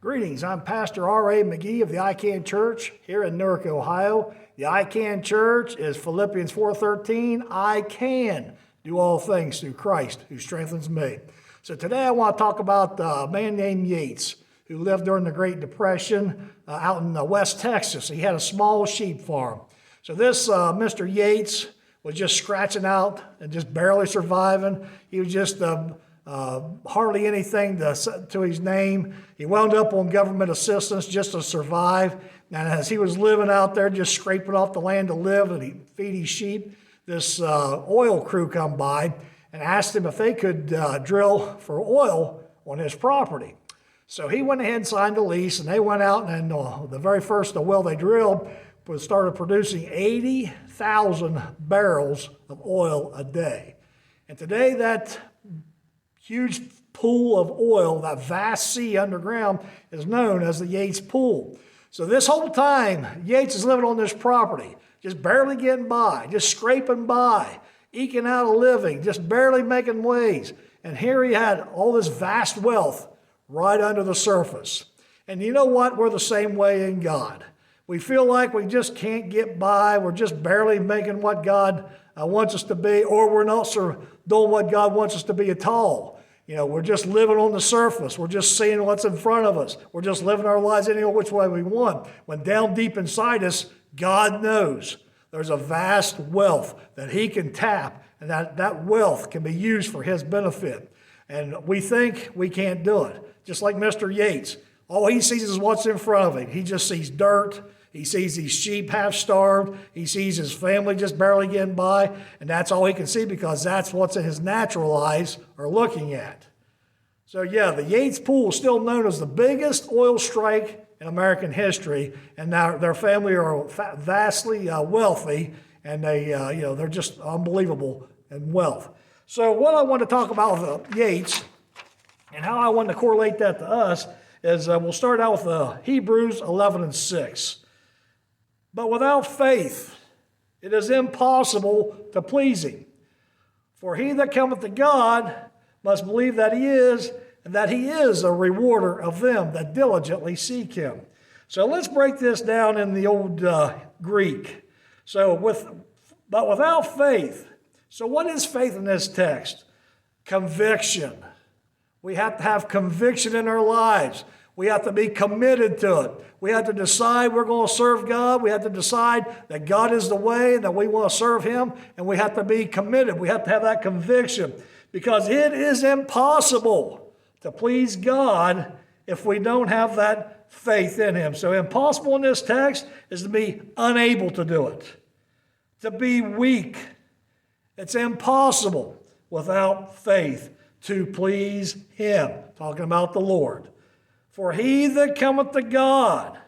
Greetings, I'm Pastor R.A. McGee of the I-CAN Church here in Newark, Ohio. The I-CAN Church is Philippians 4:13. I can do all things through Christ who strengthens me. So today I want to talk about a man named Yates who lived during the Great Depression out in West Texas. He had a small sheep farm. So this Mr. Yates was just scratching out and just barely surviving. He was just hardly anything to his name. He wound up on government assistance just to survive. And as he was living out there, just scraping off the land to live and he'd feed his sheep, this oil crew come by and asked him if they could drill for oil on his property. So he went ahead and signed a lease, and they went out, and the very first well they drilled started producing 80,000 barrels of oil a day. And today that huge pool of oil, that vast sea underground, is known as the Yates Pool. So this whole time, Yates is living on this property, just barely getting by, just scraping by, eking out a living, just barely making ways. And here he had all this vast wealth right under the surface. And you know what? We're the same way in God. We feel like we just can't get by. We're just barely making what God wants us to be, or we're not doing what God wants us to be at all. You know, we're just living on the surface. We're just seeing what's in front of us. We're just living our lives any which way we want. When down deep inside us, God knows there's a vast wealth that he can tap, and that wealth can be used for his benefit. And we think we can't do it. Just like Mr. Yates, all he sees is what's in front of him. He just sees dirt. He sees these sheep half starved. He sees his family just barely getting by. And that's all he can see because that's what's in his natural eyes are looking at. So yeah, the Yates Pool is still known as the biggest oil strike in American history. And now their family are vastly wealthy. And they're just unbelievable in wealth. So what I want to talk about with Yates and how I want to correlate that to us is we'll start out with Hebrews 11:6. But without faith, it is impossible to please him. For he that cometh to God must believe that he is, and that he is a rewarder of them that diligently seek him. So let's break this down in the old Greek. But without faith. So what is faith in this text? Conviction. We have to have conviction in our lives. We have to be committed to it. We have to decide we're going to serve God. We have to decide that God is the way, that we want to serve him, and we have to be committed. We have to have that conviction because it is impossible to please God if we don't have that faith in him. So impossible in this text is to be unable to do it, to be weak. It's impossible without faith to please him. Talking about the Lord. For he that cometh to God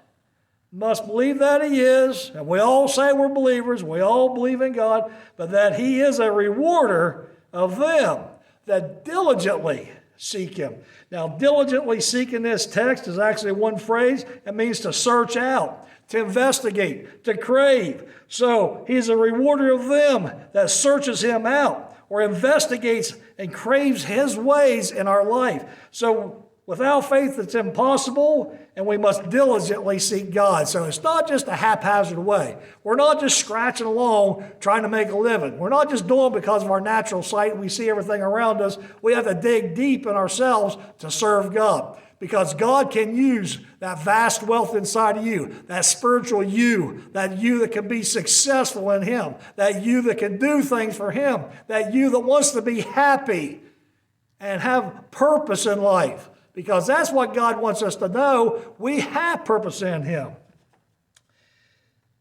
must believe that he is, and we all say we're believers, we all believe in God, but that he is a rewarder of them that diligently seek him. Now, diligently seek in this text is actually one phrase. It means to search out, to investigate, to crave. So he's a rewarder of them that searches him out or investigates and craves his ways in our life. So without faith, it's impossible, and we must diligently seek God. So it's not just a haphazard way. We're not just scratching along trying to make a living. We're not just doing it because of our natural sight and we see everything around us. We have to dig deep in ourselves to serve God because God can use that vast wealth inside of you, that spiritual you that can be successful in him, that you that can do things for him, that you that wants to be happy and have purpose in life. Because that's what God wants us to know. We have purpose in him.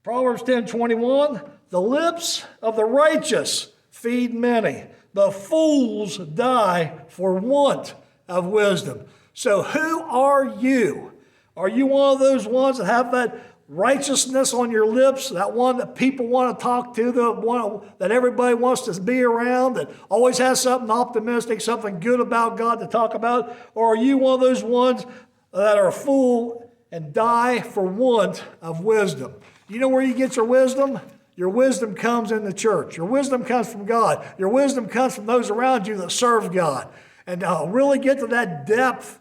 Proverbs 10:21, the lips of the righteous feed many. The fools die for want of wisdom. So who are you? Are you one of those ones that have that righteousness on your lips, that one that people want to talk to, the one that everybody wants to be around, that always has something optimistic, something good about God to talk about? Or are you one of those ones that are a fool and die for want of wisdom? You know where you get your wisdom? Your wisdom comes in the church. Your wisdom comes from God. Your wisdom comes from those around you that serve God. And really get to that depth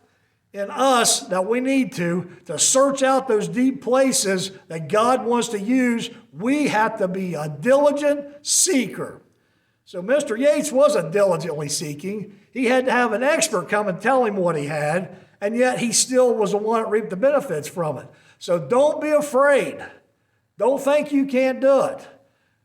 in us that we need to search out those deep places that God wants to use. We have to be a diligent seeker. So Mr. Yates wasn't diligently seeking. He had to have an expert come and tell him what he had, and yet he still was the one that reaped the benefits from it. So don't be afraid. Don't think you can't do it.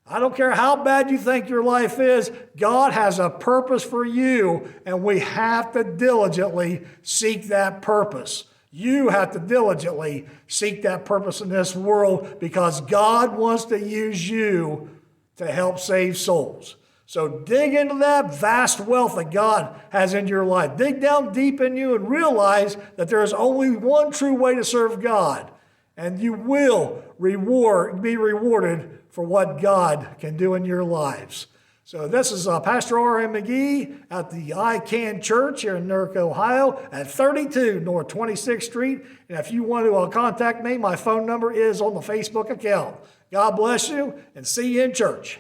I don't care how bad you think your life is, God has a purpose for you, and we have to diligently seek that purpose. You have to diligently seek that purpose in this world because God wants to use you to help save souls. So dig into that vast wealth that God has in your life. Dig down deep in you and realize that there is only one true way to serve God. And you will be rewarded for what God can do in your lives. So this is Pastor R.M. McGee at the I Can Church here in Newark, Ohio at 32 North 26th Street. And if you want to contact me, my phone number is on the Facebook account. God bless you and see you in church.